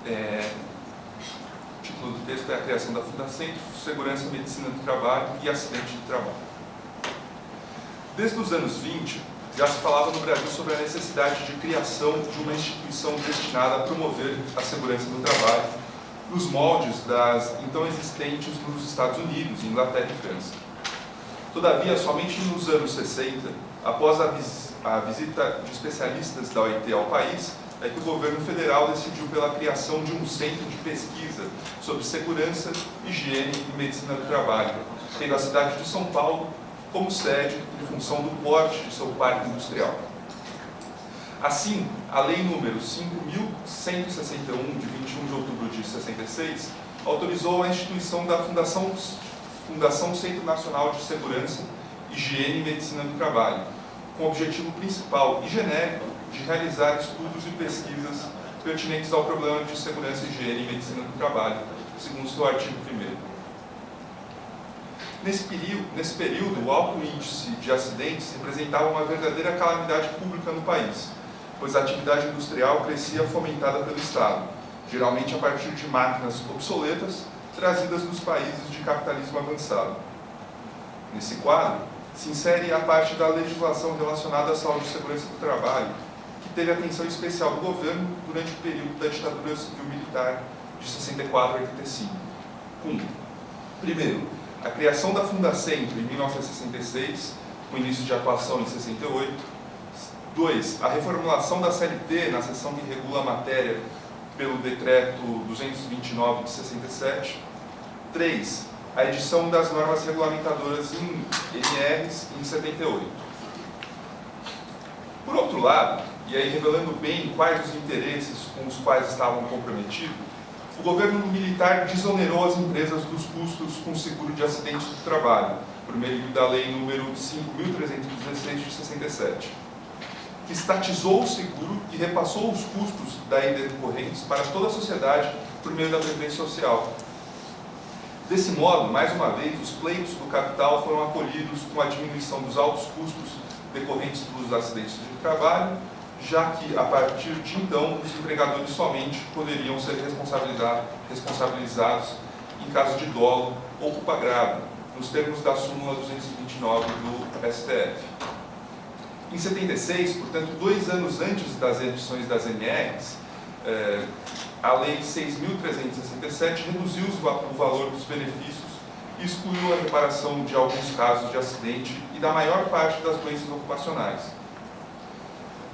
O título do texto é a criação da Fundacentro, Segurança e Medicina do Trabalho e Acidente de Trabalho. Desde os anos 20, já se falava no Brasil sobre a necessidade de criação de uma instituição destinada a promover a segurança do trabalho nos moldes das então existentes nos Estados Unidos, Inglaterra e França. Todavia, somente nos anos 60, após a visita de especialistas da OIT ao país, é que o governo federal decidiu pela criação de um centro de pesquisa sobre segurança, higiene e medicina do trabalho, tendo a cidade de São Paulo como sede em função do porte de seu parque industrial. Assim, a Lei número 5.161, de 21 de outubro de 66, autorizou a instituição da Fundação Centro Nacional de Segurança, Higiene e Medicina do Trabalho, com o objetivo principal e genérico de realizar estudos e pesquisas pertinentes ao problema de segurança, higiene e medicina do trabalho, segundo seu artigo 1º. Nesse período, o alto índice de acidentes representava uma verdadeira calamidade pública no país, pois a atividade industrial crescia fomentada pelo Estado, geralmente a partir de máquinas obsoletas trazidas dos países de capitalismo avançado. Nesse quadro, se insere a parte da legislação relacionada à saúde e segurança do trabalho, que teve atenção especial do governo durante o período da ditadura civil-militar de 64 a 85. Primeiro, a criação da Fundacentro em 1966, com início de atuação em 68. 2. A reformulação da CLT na seção que regula a matéria pelo Decreto 229 de 67. 3. A edição das normas regulamentadoras em NRs em 78. Por outro lado, e aí revelando bem quais os interesses com os quais estavam comprometidos, o governo militar desonerou as empresas dos custos com seguro de acidentes do trabalho, por meio da Lei número 5.316 de 67, que estatizou o seguro e repassou os custos daí decorrentes para toda a sociedade por meio da Previdência Social. Desse modo, mais uma vez, os pleitos do capital foram acolhidos com a diminuição dos altos custos decorrentes dos acidentes de trabalho, já que, a partir de então, os empregadores somente poderiam ser responsabilizados em caso de dolo ou culpa grave, nos termos da súmula 229 do STF. Em 76, portanto, 2 anos antes das edições das NRs, a Lei 6.367 reduziu o valor dos benefícios e excluiu a reparação de alguns casos de acidente e da maior parte das doenças ocupacionais.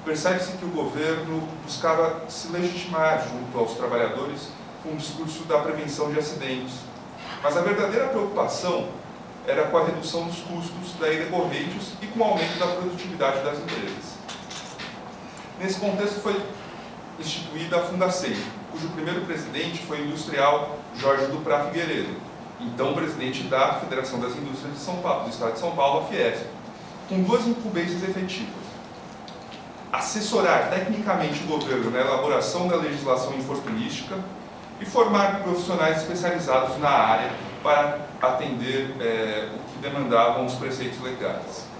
Percebe-se que o governo buscava se legitimar junto aos trabalhadores com o discurso da prevenção de acidentes, mas a verdadeira preocupação era com a redução dos custos daí decorrentes e com o aumento da produtividade das empresas. Nesse contexto foi instituída a Fundacentro, cujo primeiro presidente foi o industrial Jorge Duprat Figueiredo, então presidente da Federação das Indústrias de São Paulo, do Estado de São Paulo, a Fiesp, com 2 incumbências efetivas: assessorar tecnicamente o governo na elaboração da legislação infortunística e formar profissionais especializados na área para atender o que demandavam os preceitos legais.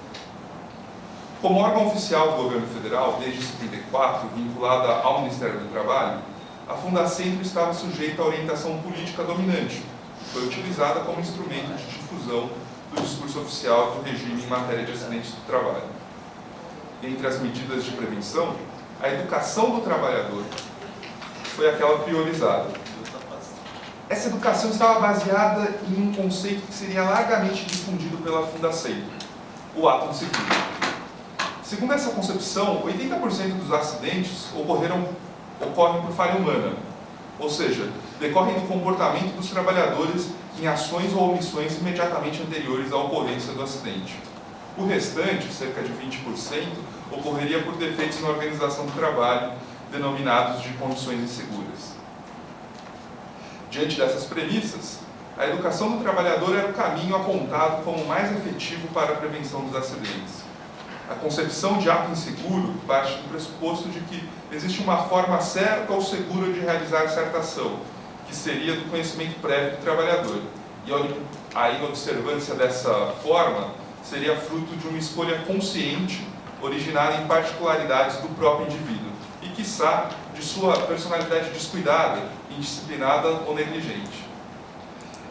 Como órgão oficial do governo federal, desde 1974, vinculada ao Ministério do Trabalho, a Fundacentro estava sujeita à orientação política dominante, que foi utilizada como instrumento de difusão do discurso oficial do regime em matéria de acidentes do trabalho. Entre as medidas de prevenção, a educação do trabalhador foi aquela priorizada. Essa educação estava baseada em um conceito que seria largamente difundido pela Fundacentro: o ato de seguro. Segundo essa concepção, 80% dos acidentes ocorrem por falha humana, ou seja, decorrem do comportamento dos trabalhadores em ações ou omissões imediatamente anteriores à ocorrência do acidente. O restante, cerca de 20%, ocorreria por defeitos na organização do trabalho, denominados de condições inseguras. Diante dessas premissas, a educação do trabalhador era o caminho apontado como mais efetivo para a prevenção dos acidentes. A concepção de ato inseguro parte do pressuposto de que existe uma forma certa ou segura de realizar certa ação, que seria do conhecimento prévio do trabalhador. E a inobservância dessa forma seria fruto de uma escolha consciente, originada em particularidades do próprio indivíduo, e, quiçá, de sua personalidade descuidada, indisciplinada ou negligente.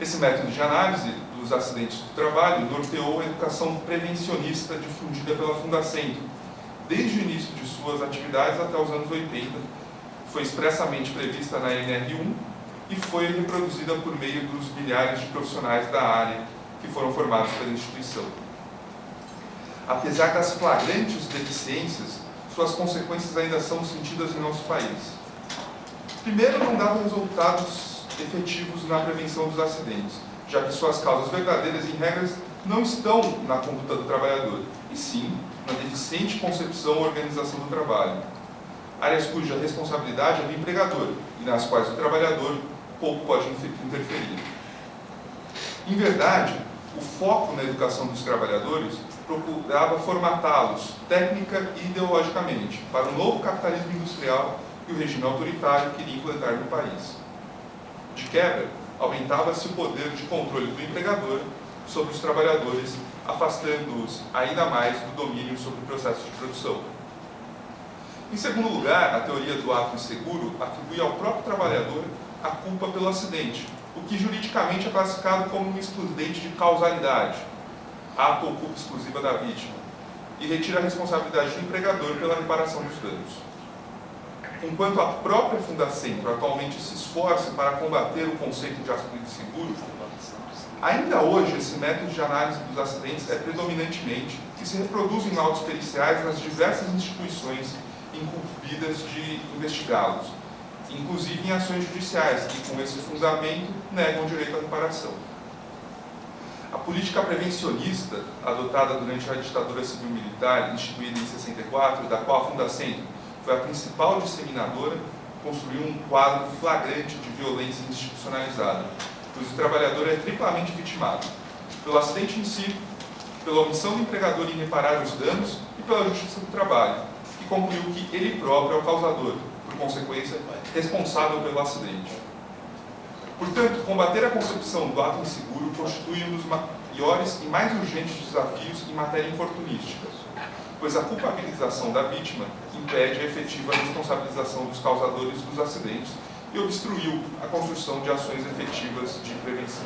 Esse método de análise dos acidentes do trabalho norteou a educação prevencionista difundida pela Fundacentro, desde o início de suas atividades até os anos 80, foi expressamente prevista na NR1 e foi reproduzida por meio dos milhares de profissionais da área que foram formados pela instituição. Apesar das flagrantes deficiências, suas consequências ainda são sentidas em nosso país. Primeiro, não davam resultados efetivos na prevenção dos acidentes, já que suas causas verdadeiras, em regras, não estão na conduta do trabalhador, e sim na deficiente concepção ou organização do trabalho. Áreas cuja responsabilidade é do empregador e nas quais o trabalhador pouco pode interferir. Em verdade, o foco na educação dos trabalhadores procurava formatá-los técnica e ideologicamente para o novo capitalismo industrial que o regime autoritário queria implantar no país. De quebra, aumentava-se o poder de controle do empregador sobre os trabalhadores, afastando-os ainda mais do domínio sobre o processo de produção. Em segundo lugar, a teoria do ato inseguro atribui ao próprio trabalhador a culpa pelo acidente, o que juridicamente é classificado como um excludente de causalidade, ato ou culpa exclusiva da vítima, e retira a responsabilidade do empregador pela reparação dos danos. Enquanto a própria Fundacentro atualmente se esforça para combater o conceito de acidente seguro, ainda hoje esse método de análise dos acidentes é predominantemente e se reproduz em laudos periciais nas diversas instituições incumbidas de investigá-los, inclusive em ações judiciais que, com esse fundamento, negam o direito à reparação. A política prevencionista, adotada durante a ditadura civil-militar, instituída em 64, da qual a Fundacentro foi a principal disseminadora, construiu um quadro flagrante de violência institucionalizada, pois o trabalhador é triplamente vitimado, pelo acidente em si, pela omissão do empregador em reparar os danos e pela justiça do trabalho, que concluiu que ele próprio é o causador, por consequência, responsável pelo acidente. Portanto, combater a concepção do ato inseguro constitui um dos maiores e mais urgentes desafios em matéria infortunística, pois a culpabilização da vítima impede a efetiva responsabilização dos causadores dos acidentes e obstruiu a construção de ações efetivas de prevenção.